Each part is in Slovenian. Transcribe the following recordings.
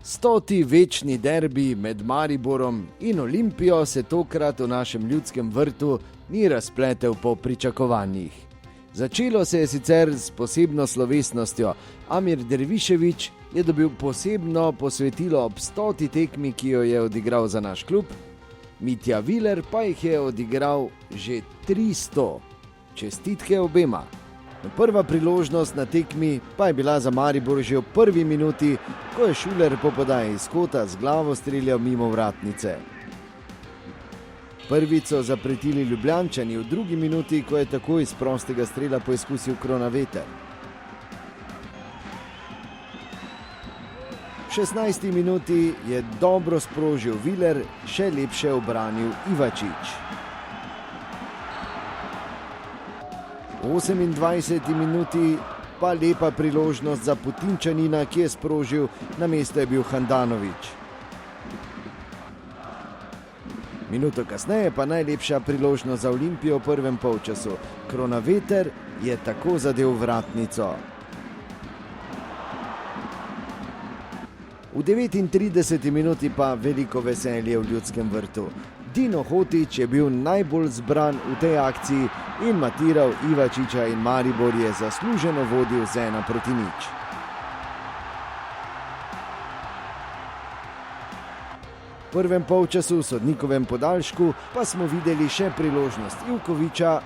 Stoti večni derbi med Mariborom in Olimpijo se tokrat v našem Ljudskem vrtu ni razpletel po pričakovanjih. Začelo se je sicer s posebno slovesnostjo. Amir Dervišević je dobil posebno posvetilo ob 100. tekmi, ki jo je odigral za naš klub. Mitja Viler pa jih je odigral že 300. Čestitke obema. Prva priložnost na tekmi pa je bila za Maribor že v prvi minuti, ko je Šuler po podaji iz kota z glavo streljal mimo vratnice. Prvico zapretili Ljubljančani v drugi minuti, ko je takoj iz prostega strela poizkusil Kronaveter. V 16. minuti je dobro sprožil Viler, še lepše obranil Ivačič. V 28. minuti pa lepa priložnost za Putinčanina, ki je sprožil, namesto je bil Handanović. Minuto kasneje pa najlepša priložnost za Olimpijo v prvem polčasu. Kronaveter je tako zadel vratnico. V 39. minuti pa veliko veselje v Ljudskem vrtu. Dino Hotić je bil najbolj zbran v tej akciji in matiral Ivačiča in Maribor je zasluženo vodil z 1:0. V prvem polčasu v sodnikovem podaljšku pa smo videli še priložnost Ivkovića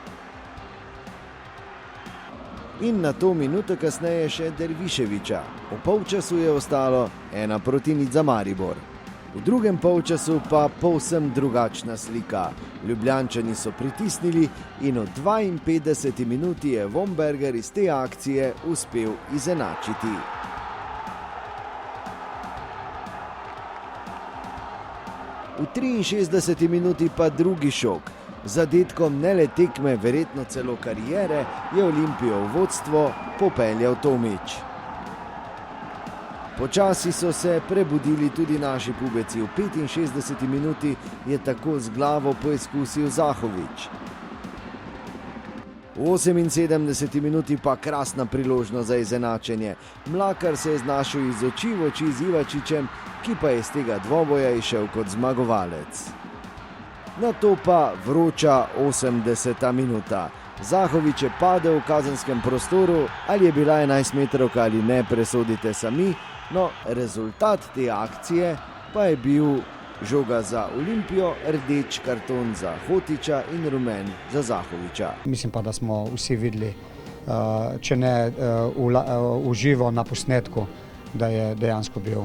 in na to minuto kasneje še Derviševića. V polčasu je ostalo 1:0 za Maribor. V drugem polčasu pa povsem drugačna slika. Ljubljančani so pritisnili in v 52. minuti je Vombergar iz te akcije uspel izenačiti. V 63. minuti pa drugi šok. Z zadetkom ne le tekme, verjetno celo kariere, je Olimpijo v vodstvo popeljal Tomić. Počasi so se prebudili tudi naši pubeci. V 65. minuti je tako z glavo poizkusil Zahović. V 78. minuti pa krasna priložnost za izenačenje. Mlakar se je znašel iz oči v oči z Ivačičem, ki pa je iz tega dvoboja išel kot zmagovalec. Nato pa vroča 80. minuta. Zahović je padel v kazenskem prostoru, ali je bila 11-metrovka ali ne, presodite sami. No, rezultat te akcije pa je bil žoga za Olimpijo, rdeč karton za Hotića in rumen za Zahovića. Mislim pa, da smo vsi videli, če ne v živo na posnetku, da je dejansko bil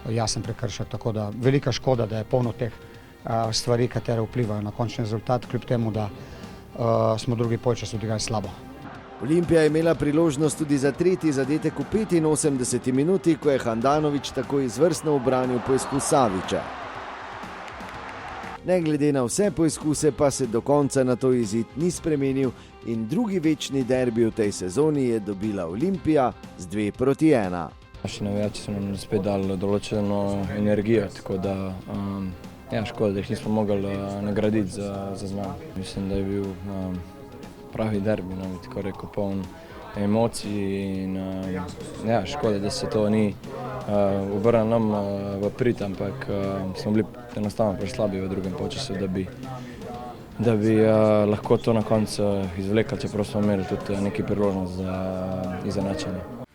jasen prekršek. Tako da velika škoda, da je polno teh stvari, katere vplivajo na končni rezultat, kljub temu, da smo drugi polčas odigrali slabo. Olimpija je imela priložnost tudi za tretji zadetek v 85. minuti, ko je Handanović tako izvrstno ubranil poizkus Savića. Ne glede na vse poizkuse pa se do konca na to izid ni spremenil in drugi večni derbi v tej sezoni je dobila Olimpija z 2:1. Naši navijači so nam spet dali določeno energijo, tako da škoda, da jih nismo mogli nagraditi za zmago. Mislim, da je bil pravi derbi, tako rekel, poln emocij in škoda, da se to ni obrnilo nam v prid, ampak smo bili enostavno preslabi v drugem polčasu, da bi lahko to na koncu izvlekli, čeprav smo imeli tudi nekaj priložnost za izenačenje.